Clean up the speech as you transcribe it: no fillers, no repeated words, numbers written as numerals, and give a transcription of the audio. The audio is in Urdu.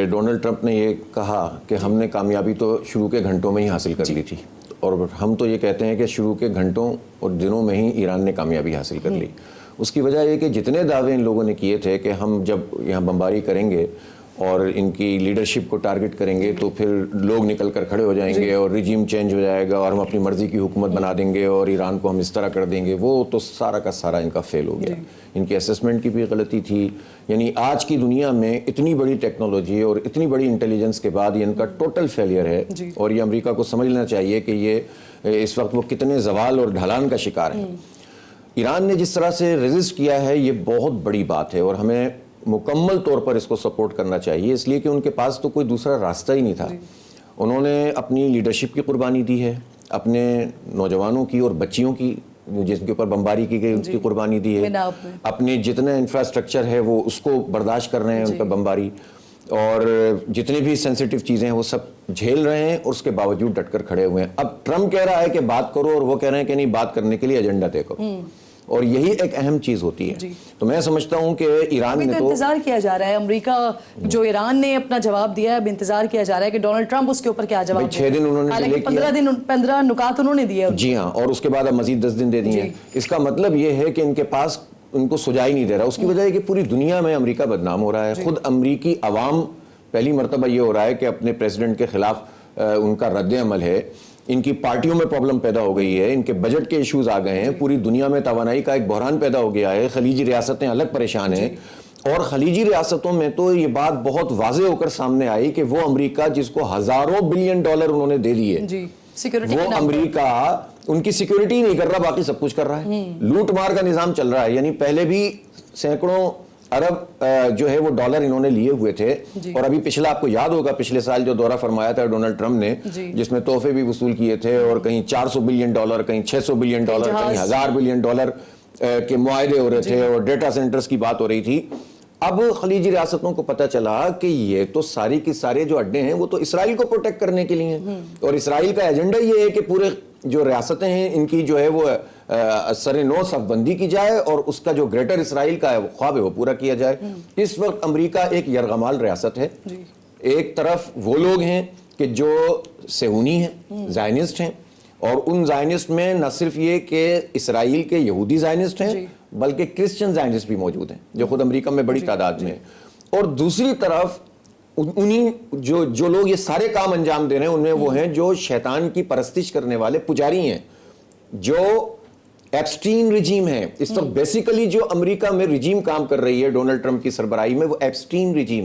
ڈونلڈ ٹرمپ نے یہ کہا کہ ہم نے کامیابی تو شروع کے گھنٹوں میں ہی حاصل کر لی تھی، اور ہم تو یہ کہتے ہیں کہ شروع کے گھنٹوں اور دنوں میں ہی ایران نے کامیابی حاصل کر لی۔ اس کی وجہ یہ کہ جتنے دعوے ان لوگوں نے کیے تھے کہ ہم جب یہاں بمباری کریں گے اور ان کی لیڈرشپ کو ٹارگٹ کریں گے تو پھر لوگ نکل کر کھڑے ہو جائیں گے اور ریجیم چینج ہو جائے گا اور ہم اپنی مرضی کی حکومت بنا دیں گے اور ایران کو ہم اس طرح کر دیں گے، وہ تو سارا کا سارا ان کا فیل ہو گیا۔ ان کی اسیسمنٹ کی بھی غلطی تھی، یعنی آج کی دنیا میں اتنی بڑی ٹیکنالوجی اور اتنی بڑی انٹیلیجنس کے بعد یہ ان کا ٹوٹل فیلئر ہے، اور یہ امریکہ کو سمجھنا چاہیے کہ یہ اس وقت وہ کتنے زوال اور ڈھلان کا شکار ہیں۔ ایران نے جس طرح سے ریزسٹ کیا ہے یہ بہت بڑی بات ہے، اور ہمیں مکمل طور پر اس کو سپورٹ کرنا چاہیے، اس لیے کہ ان کے پاس تو کوئی دوسرا راستہ ہی نہیں تھا۔ انہوں نے اپنی لیڈرشپ کی قربانی دی ہے، اپنے نوجوانوں کی اور بچیوں کی جس کے اوپر بمباری کی گئی ان کی قربانی دی ہے، اپنے جتنا انفراسٹرکچر ہے وہ اس کو برداشت کر رہے ہیں ان پہ بمباری، اور جتنی بھی سینسیٹیو چیزیں ہیں وہ سب جھیل رہے ہیں، اور اس کے باوجود ڈٹ کر کھڑے ہوئے ہیں۔ اب ٹرمپ کہہ رہا ہے کہ بات کرو، اور وہ کہہ رہے ہیں کہ نہیں، بات کرنے کے لیے ایجنڈا طے کرو، اور یہی ایک اہم چیز ہوتی ہے۔ تو میں سمجھتا ہوں کہ ایران نے تو انتظار کیا جا رہا ہے، امریکہ جو ایران نے اپنا جواب دیا ہے، اب انتظار کیا جا رہا ہے کہ ڈونلڈ ٹرمپ اس کے اوپر کیا جواب دے۔ 6 دن انہوں نے حالانکہ 15 نکات انہوں نے دیے۔ جی ہاں، اور اس کے بعد اب مزید 10 دن دے دیے ہیں۔ اس کا مطلب یہ ہے کہ ان کے پاس ان کو سجائی نہیں دے رہا۔ اس کی وجہ ہے کہ پوری دنیا میں امریکہ بدنام ہو رہا ہے، خود امریکی عوام پہلی مرتبہ یہ ہو رہا ہے کہ اپنے پریزیڈنٹ کے خلاف ان کا رد عمل ہے، ان کی پارٹیوں میں پرابلم پیدا ہو گئی ہے، ان کے بجٹ کے ایشوز آ گئے ہیں، پوری دنیا میں توانائی کا ایک بحران پیدا ہو گیا ہے، خلیجی ریاستیں الگ پریشان ہیں، اور خلیجی ریاستوں میں تو یہ بات بہت واضح ہو کر سامنے آئی کہ وہ امریکہ جس کو ہزاروں بلین ڈالر انہوں نے دے دیے، وہ امریکہ ان کی سیکیورٹی نہیں کر رہا، باقی سب کچھ کر رہا ہے، لوٹ مار کا نظام چل رہا ہے۔ یعنی پہلے بھی سینکڑوں ارب جو ہے وہ ڈالر انہوں نے لیے ہوئے تھے، اور ابھی پچھلا آپ کو یاد ہوگا پچھلے سال جو دورہ فرمایا تھا ڈونلڈ ٹرمپ نے، جس میں تحفے بھی وصول کیے تھے، اور کہیں 400 بلین ڈالر، کہیں 600 بلین ڈالر، کہیں 1000 بلین ڈالر کے معاہدے ہو رہے تھے، اور ڈیٹا سینٹرز کی بات ہو رہی تھی۔ اب خلیجی ریاستوں کو پتہ چلا کہ یہ تو ساری کی سارے جو اڈے ہیں وہ تو اسرائیل کو پروٹیکٹ کرنے کے لیے ہیں، اور اسرائیل کا ایجنڈا یہ ہے کہ پورے جو ریاستیں ہیں ان کی جو ہے وہ سر نو صف بندی کی جائے، اور اس کا جو گریٹر اسرائیل کا خواب ہے وہ پورا کیا جائے۔ اس وقت امریکہ ایک یرغمال ریاست ہے، ایک طرف وہ لوگ ہیں کہ جو صہیونی ہیں، زائنسٹ ہیں، اور ان زائنسٹ میں نہ صرف یہ کہ اسرائیل کے یہودی زائنسٹ ہیں بلکہ کرسچن زائنسٹ بھی موجود ہیں جو خود امریکہ میں بڑی تعداد میں ہیں، اور دوسری طرف انہیں جو لوگ یہ سارے کام انجام دے رہے ہیں ان میں وہ ہیں جو شیطان کی پرستش کرنے والے پجاری ہیں، جو ایپسٹین رجیم ہے۔ اس وقت بیسیکلی جو امریکہ میں رجیم کام کر رہی ہے ڈونلڈ ٹرمپ کی سربراہی میں، وہ ایپسٹین رجیم